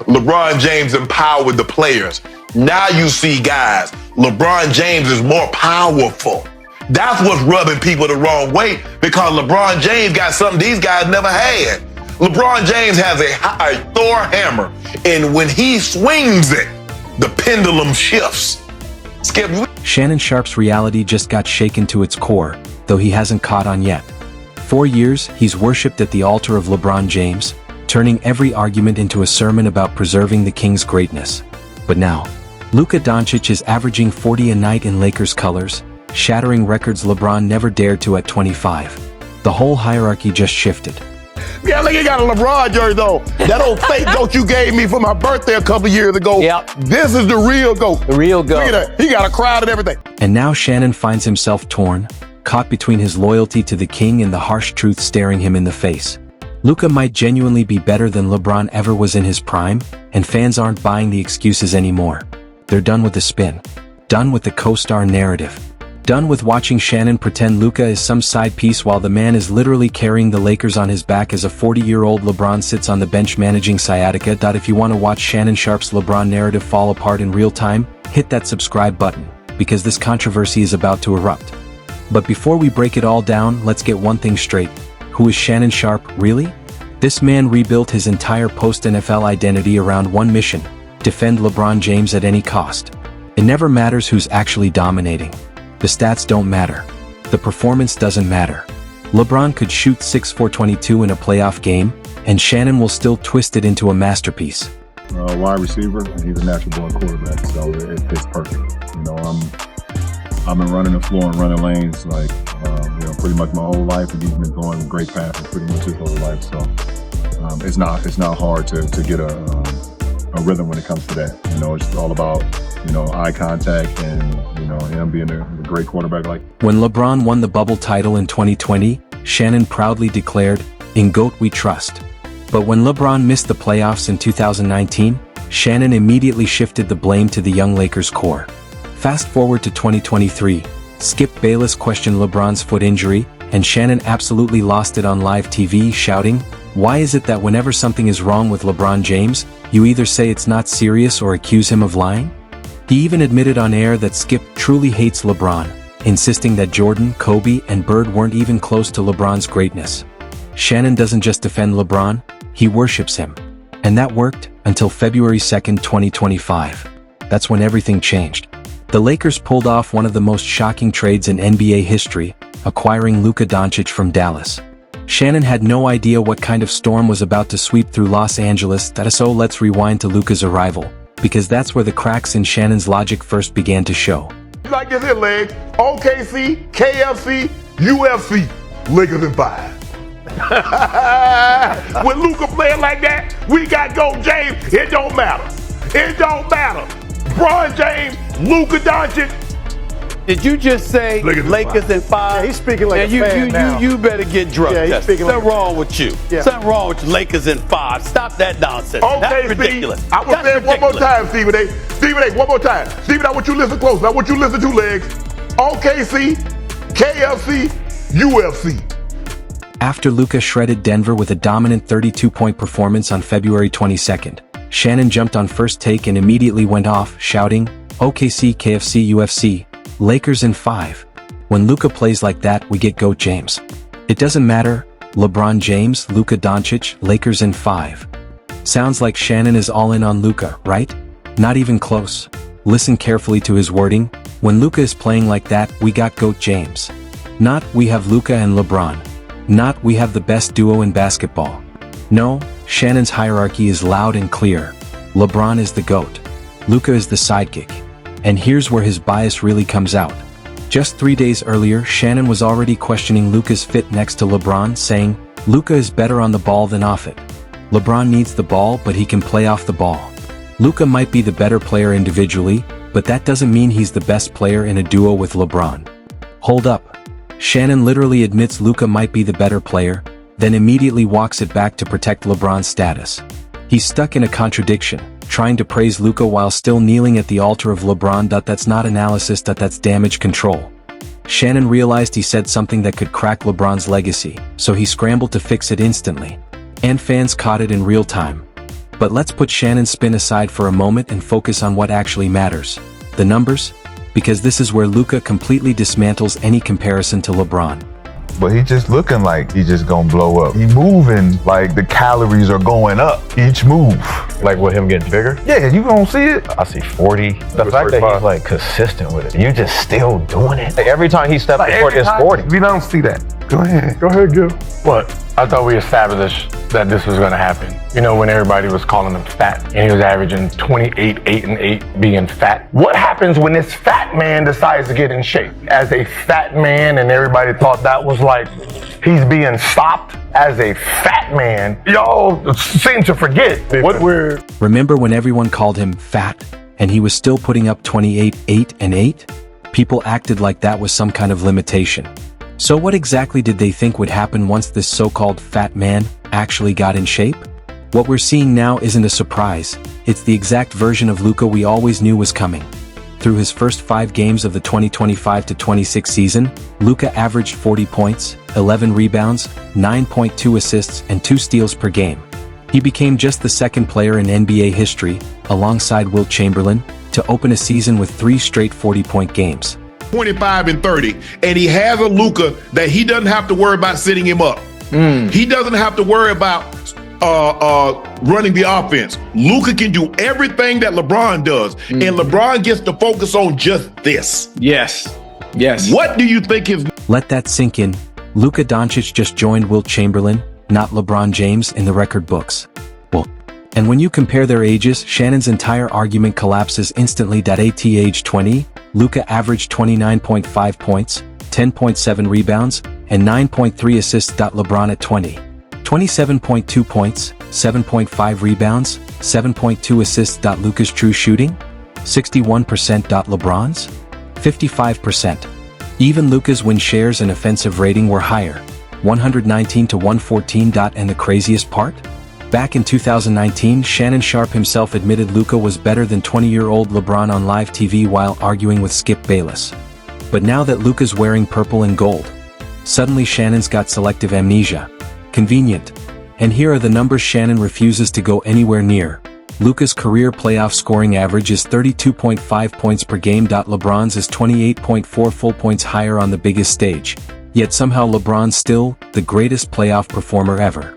LeBron James empowered the players. Now you see, guys, LeBron James is more powerful. That's what's rubbing people the wrong way, because LeBron James got something these guys never had. LeBron James has a Thor hammer, and when he swings it, the pendulum shifts. Skip. Shannon Sharpe's reality just got shaken to its core, though he hasn't caught on yet. 4 years, he's worshipped at the altar of LeBron James, turning every argument into a sermon about preserving the King's greatness. But now, Luka Dončić is averaging 40 a night in Lakers colors, shattering records LeBron never dared to at 25. The whole hierarchy just shifted. Yeah, look, you got a LeBron jersey though. That old fake goat you gave me for my birthday a couple years ago. Yep. This is the real goat. The real goat. Look at that. He got a crowd and everything. And now Shannon finds himself torn, caught between his loyalty to the King and the harsh truth staring him in the face. Luka might genuinely be better than LeBron ever was in his prime, and fans aren't buying the excuses anymore. They're done with the spin. Done with the co-star narrative. Done with watching Shannon pretend Luka is some side piece while the man is literally carrying the Lakers on his back as a 40-year-old LeBron sits on the bench managing sciatica. If you want to watch Shannon Sharpe's LeBron narrative fall apart in real time, hit that subscribe button, because this controversy is about to erupt. But before we break it all down, let's get one thing straight. Who is Shannon Sharpe, really? This man rebuilt his entire post-NFL identity around one mission: defend LeBron James at any cost. It never matters who's actually dominating. The stats don't matter. The performance doesn't matter. LeBron could shoot 6 for 22 in a playoff game, and Shannon will still twist it into a masterpiece. Wide receiver, and he's a natural born quarterback, so it fits perfect. You know, I've been running the floor and running lanes like pretty much my whole life, and he's been throwing great passes pretty much his whole life. So it's not hard to get a rhythm when it comes to that. You know, it's all about eye contact and him being a great quarterback. Like when LeBron won the bubble title in 2020, Shannon proudly declared, "In GOAT we trust." But when LeBron missed the playoffs in 2019, Shannon immediately shifted the blame to the young Lakers core. Fast forward to 2023, Skip Bayless questioned LeBron's foot injury, and Shannon absolutely lost it on live TV, shouting, "Why is it that whenever something is wrong with LeBron James, you either say it's not serious or accuse him of lying?" He even admitted on air that Skip truly hates LeBron, insisting that Jordan, Kobe, and Bird weren't even close to LeBron's greatness. Shannon doesn't just defend LeBron, he worships him. And that worked until February 2nd, 2025. That's when everything changed. The Lakers pulled off one of the most shocking trades in NBA history, acquiring Luka Dončić from Dallas. Shannon had no idea what kind of storm was about to sweep through Los Angeles, so let's rewind to Luka's arrival, because that's where the cracks in Shannon's logic first began to show. Like this here, legs. OKC, KFC, UFC, Lakers in 5. When Luka playing like that, we got GOAT James. It don't matter. It don't matter. LeBron James, Luka Dončić. Did you just say Lakers in 5? Yeah, he's speaking like a fan now. You better get drunk. Yeah, he's speaking like Something wrong with you. Yeah. Something wrong with Lakers in 5. Stop that nonsense. Okay, That's ridiculous. Steve, I will say it one more time, Stephen A. Stephen A, one more time. Stephen, I want you to listen close. I want you to listen to legs. OKC, KFC, UFC. After Luka shredded Denver with a dominant 32-point performance on February 22nd, Shannon jumped on First Take and immediately went off, shouting, "OKC, KFC, UFC, Lakers in 5. When Luka plays like that, we get GOAT James. It doesn't matter, LeBron James, Luka Dončić, Lakers in 5. Sounds like Shannon is all in on Luka, right? Not even close. Listen carefully to his wording. When Luka is playing like that, we got GOAT James. Not, we have Luka and LeBron. Not, we have the best duo in basketball. No, Shannon's hierarchy is loud and clear. LeBron is the GOAT. Luka is the sidekick. And here's where his bias really comes out. Just 3 days earlier, Shannon was already questioning Luka's fit next to LeBron, saying, "Luka is better on the ball than off it. LeBron needs the ball, but he can play off the ball. Luka might be the better player individually, but that doesn't mean he's the best player in a duo with LeBron." Hold up. Shannon literally admits Luka might be the better player, then immediately walks it back to protect LeBron's status. He's stuck in a contradiction, trying to praise Luka while still kneeling at the altar of LeBron. That's not analysis, that's damage control. Shannon realized he said something that could crack LeBron's legacy, so he scrambled to fix it instantly. And fans caught it in real time. But let's put Shannon's spin aside for a moment and focus on what actually matters. The numbers? Because this is where Luka completely dismantles any comparison to LeBron. But he just looking like he just gonna blow up. He moving like the calories are going up each move. Like with him getting bigger? Yeah, you gonna see it. I see 40. The fact that he's like consistent with it. You just still doing it. Like every time he steps on the court, it's 40. We don't see that. Go ahead. Go ahead, Gil. What? I thought we established that this was gonna happen. You know, when everybody was calling him fat and he was averaging 28, 8 and 8 being fat. What happens when this fat man decides to get in shape? As a fat man, and everybody thought that was like he's being stopped as a fat man. Y'all seem to forget what we're... Remember when everyone called him fat and he was still putting up 28, 8 and 8? People acted like that was some kind of limitation. So what exactly did they think would happen once this so-called fat man actually got in shape? What we're seeing now isn't a surprise. It's the exact version of Luka we always knew was coming. Through his first 5 games of the 2025-26 season, Luka averaged 40 points, 11 rebounds, 9.2 assists, and 2 steals per game. He became just the second player in NBA history, alongside Wilt Chamberlain, to open a season with 3 straight 40-point games. 25 and 30, and he has a Luka that he doesn't have to worry about sitting him up. He doesn't have to worry about running the offense. Luka can do everything that LeBron does, and LeBron gets to focus on just this. Yes. Yes. What do you think his... Let that sink in. Luka Dončić just joined Wilt Chamberlain, not LeBron James, in the record books. Well, and when you compare their ages, Shannon's entire argument collapses instantly. At age 20, Luka averaged 29.5 points, 10.7 rebounds, and 9.3 assists. LeBron at 20. 27.2 points, 7.5 rebounds, 7.2 assists. Luka's true shooting? 61%. LeBron's? 55%. Even Luka's win shares and offensive rating were higher, 119 to 114. And the craziest part? Back in 2019, Shannon Sharpe himself admitted Luka was better than 20-year-old LeBron on live TV while arguing with Skip Bayless. But now that Luka's wearing purple and gold, suddenly Shannon's got selective amnesia. Convenient. And here are the numbers Shannon refuses to go anywhere near. Luka's career playoff scoring average is 32.5 points per game. LeBron's is 28.4 full points higher on the biggest stage. Yet somehow LeBron's still the greatest playoff performer ever.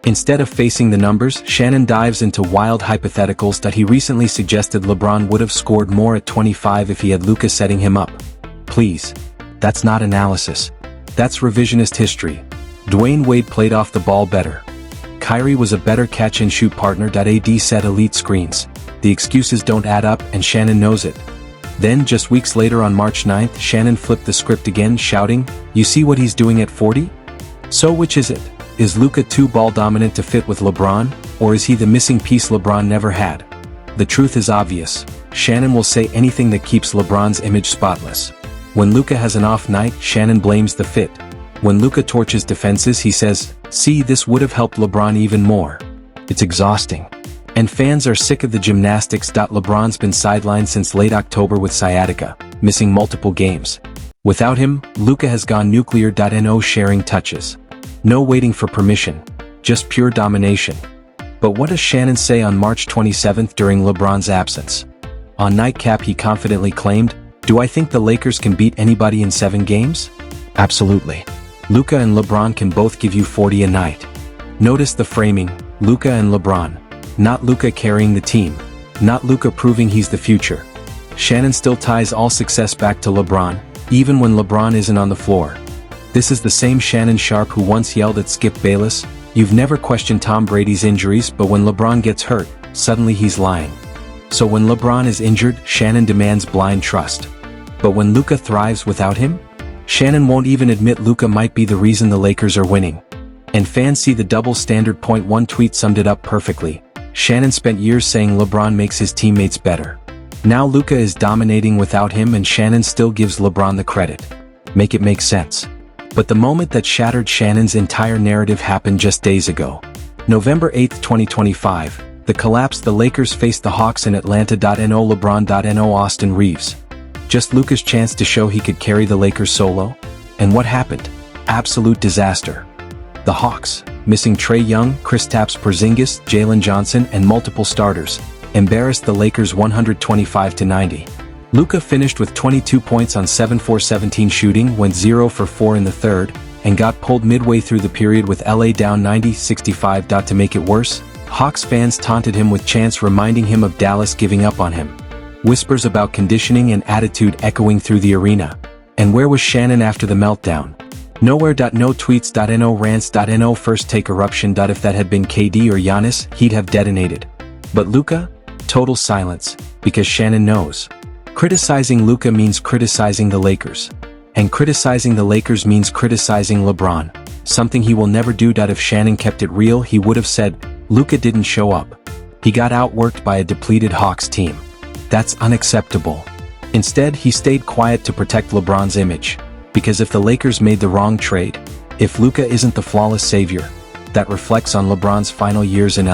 Instead of facing the numbers, Shannon dives into wild hypotheticals that he recently suggested LeBron would have scored more at 25 if he had Luka setting him up. Please. That's not analysis. That's revisionist history. Dwayne Wade played off the ball better. Kyrie was a better catch-and-shoot partner. AD set elite screens. The excuses don't add up, and Shannon knows it. Then, just weeks later on March 9th, Shannon flipped the script again, shouting, "You see what he's doing at 40? So which is it? Is Luka too ball-dominant to fit with LeBron, or is he the missing piece LeBron never had?" The truth is obvious. Shannon will say anything that keeps LeBron's image spotless. When Luka has an off night, Shannon blames the fit. When Luka torches defenses, he says, "See, this would have helped LeBron even more." It's exhausting. And fans are sick of the gymnastics. LeBron's been sidelined since late October with sciatica, missing multiple games. Without him, Luka has gone nuclear. No sharing touches. No waiting for permission. Just pure domination. But what does Shannon say on March 27th during LeBron's absence? On Nightcap he confidently claimed, "Do I think the Lakers can beat anybody in 7 games? Absolutely. Luka and LeBron can both give you 40 a night." Notice the framing, Luka and LeBron. Not Luka carrying the team. Not Luka proving he's the future. Shannon still ties all success back to LeBron, even when LeBron isn't on the floor. This is the same Shannon Sharpe who once yelled at Skip Bayless, "You've never questioned Tom Brady's injuries, but when LeBron gets hurt, suddenly he's lying." So when LeBron is injured, Shannon demands blind trust. But when Luka thrives without him, Shannon won't even admit Luka might be the reason the Lakers are winning. And fans see the double standard. One tweet summed it up perfectly. Shannon spent years saying LeBron makes his teammates better. Now Luka is dominating without him, and Shannon still gives LeBron the credit. Make it make sense. But the moment that shattered Shannon's entire narrative happened just days ago. November 8, 2025, the collapse. The Lakers faced the Hawks in Atlanta. LeBron. Austin Reeves. Just Luka's chance to show he could carry the Lakers solo? And what happened? Absolute disaster. The Hawks, missing Trae Young, Kristaps Porzingis, Jalen Johnson, and multiple starters, embarrassed the Lakers 125-90. Luka finished with 22 points on 7-for-17 shooting, went 0 for 4 in the third, and got pulled midway through the period with LA down 90-65. To make it worse, Hawks fans taunted him with chants reminding him of Dallas giving up on him. Whispers about conditioning and attitude echoing through the arena. And where was Shannon after the meltdown? Nowhere. No tweets. No rants. No first take eruption. If that had been KD or Giannis, he'd have detonated. But Luka? Total silence, because Shannon knows. Criticizing Luka means criticizing the Lakers. And criticizing the Lakers means criticizing LeBron. Something he will never do. If Shannon kept it real, he would have said, Luka didn't show up. He got outworked by a depleted Hawks team. That's unacceptable. Instead, he stayed quiet to protect LeBron's image. Because if the Lakers made the wrong trade, if Luka isn't the flawless savior, that reflects on LeBron's final years in LA.